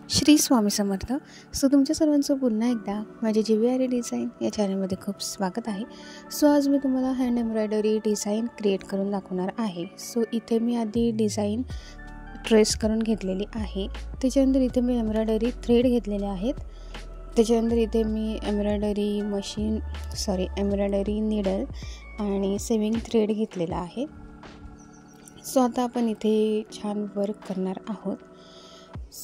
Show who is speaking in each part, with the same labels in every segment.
Speaker 1: श्री स्वामी समर्थ. तुमच्या सर्वांचं पुन्हा एकदा माझे GVRE डिझाईन या चॅनलमध्ये खूप स्वागत आहे. आज मी तुम्हाला हँड एम्ब्रॉयडरी डिझाईन क्रिएट करून दाखवणार आहे. इथे मी आधी डिझाईन ट्रेस करून घेतलेली आहे. त्याच्यानंतर इथे मी एम्ब्रॉयडरी थ्रेड घेतलेले आहेत. त्याच्यानंतर इथे मी एम्ब्रॉयडरी नीडल आणि सेविंग थ्रेड घेतलेला आहे. आता आपण इथे छान वर्क करणार आहोत.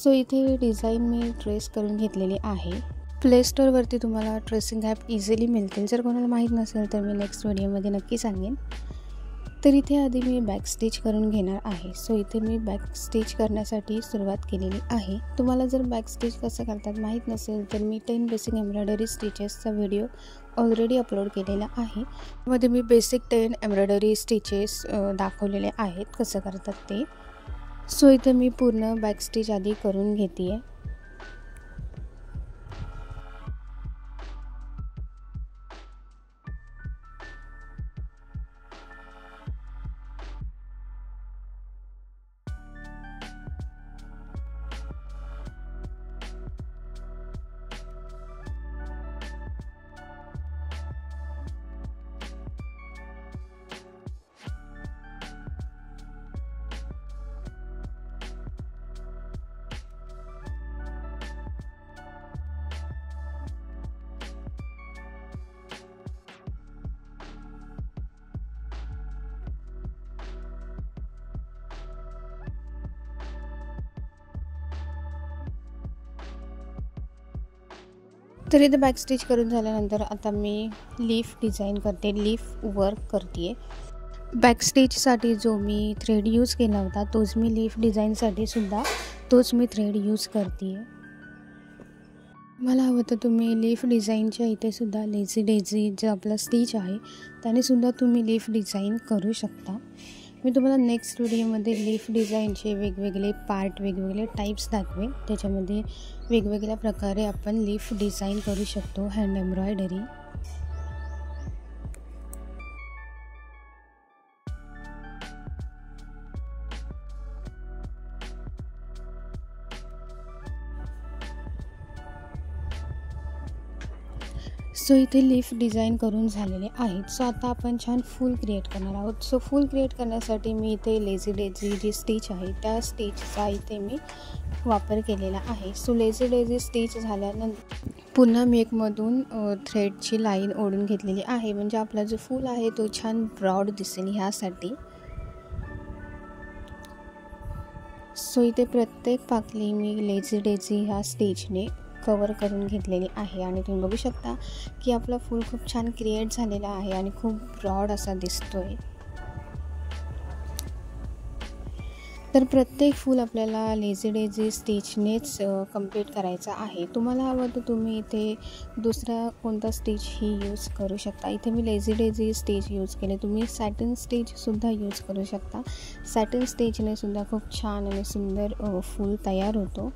Speaker 1: इथे डिझाईन मी ट्रेस करून घेतलेली आहे. प्ले स्टोअरवरती तुम्हाला ट्रेसिंग ॲप इझिली मिळतील. जर कोणाला माहीत नसेल तर मी नेक्स्ट व्हिडिओमध्ये नक्की सांगेन. तर इथे आधी मी बॅक स्टिच करून घेणार आहे. इथे मी बॅक स्टिच करण्यासाठी सुरुवात केलेली आहे. तुम्हाला जर बॅक स्टिच कसं करतात माहीत नसेल तर मी 10 बेसिक एम्ब्रॉयडरी स्टिचेसचा व्हिडिओ ऑलरेडी अपलोड केलेला आहे. त्यामध्ये मी बेसिक 10 एम्ब्रॉयडरी स्टिचेस दाखवलेले आहेत कसं करतात ते. इथे मी पूर्ण बॅक स्टिच आधी करून घेते आहे. तर इथे बॅक स्टिच करून झाल्यानंतर आता मी लीफ डिझाईन करते, लीफ वर्क करते. बॅक स्टिचसाठी जो मी थ्रेड यूज केला होता तोच मी लीफ डिझाईनसाठी सुद्धा तोच मी थ्रेड यूज करते. मला हवं तर तुम्ही लीफ डिझाईनच्या इथे सुद्धा लेझी डेझी जो आपला स्टिच आहे त्याने सुद्धा तुम्ही लीफ डिझाईन करू शकता. मी तुम्हाला नेक्स्ट व्हिडिओमध्ये लीफ डिझाईनचे वेगवेगळे पार्ट, वेगवेगळे टाईप्स दाखवेन. त्याच्यामध्ये वेगवेगळ्या प्रकारे आपण लीफ डिझाईन करू शकतो हँड एम्ब्रॉयडरी. इथे लीफ डिझाईन करून झालेले आहेत. आता आपण छान फूल क्रिएट करणार आहोत. फूल क्रिएट करण्यासाठी मी इथे लेझी डेझी जी स्टिच आहे त्या स्टिचचा इथे मी वापर केलेला आहे. लेझी डेझी स्टिच झाल्यानंतर पुन्हा मी एकमधून थ्रेडची लाईन ओढून घेतलेली आहे, म्हणजे आपला जो फूल आहे तो छान ब्रॉड दिसेल ह्यासाठी. इथे प्रत्येक पाकळी मी लेझी डेझी ह्या स्टिचने कवर करून घेतलेली आहे आणि तुम्ही बघू शकता की आपला फूल खूप छान क्रिएट झालेला आहे आणि खूप ब्रॉड असा दिसतोय. तर प्रत्येक फूल आपल्याला लेझी डेझी स्टिचनेच कंप्लीट करायचा आहे. तुम्हाला हवं तर तुम्ही इथे दुसरा कोणता स्टिच ही यूज करू शकता. इथे मी लेझी डेझी स्टिच यूज केले. तुम्ही सॅटिन स्टिचसुद्धा यूज करू शकता. सॅटिन स्टिचने सुद्धा खूप छान आणि सुंदर फूल तयार होतो.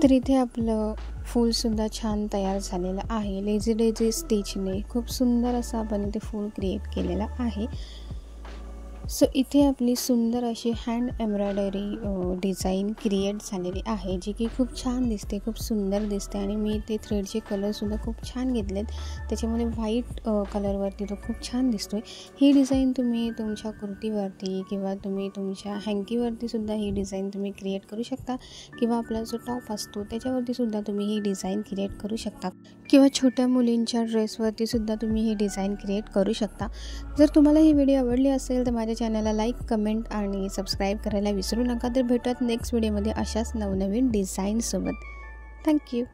Speaker 1: तर इथे आपलं फूलसुद्धा छान तयार झालेलं आहे. लेझी डेझी स्टिचने खूप सुंदर असं आपण इथे फूल क्रिएट केलेला आहे. सो इथे आपली सुंदर अशी हँड एम्ब्रॉयडरी डिझाईन क्रिएट झालेली आहे, जी की खूप छान दिसते, खूप सुंदर दिसते. आणि मी ते थ्रेडचे कलरसुद्धा खूप छान घेतलेत. त्याच्यामध्ये व्हाईट कलरवरती तो खूप छान दिसतो आहे. ही डिझाईन तुम्ही तुमच्या कुर्तीवरती किंवा तुम्ही तुमच्या हँकीवरतीसुद्धा ही डिझाईन तुम्ही क्रिएट करू शकता, किंवा आपला जो टॉप असतो त्याच्यावरतीसुद्धा तुम्ही ही डिझाईन क्रिएट करू शकता, किंवा छोट्या मुलींच्या ड्रेसवरतीसुद्धा तुम्ही ही डिझाईन क्रिएट करू शकता. जर तुम्हाला ही व्हिडिओ आवडली असेल तर माझ्या चॅनलला लाईक, कमेंट आणि सबस्क्राईब करायला विसरू नका. तर भेटूयात नेक्स्ट व्हिडिओमध्ये अशाच नवनवीन डिझाईनसोबत. थँक्यू.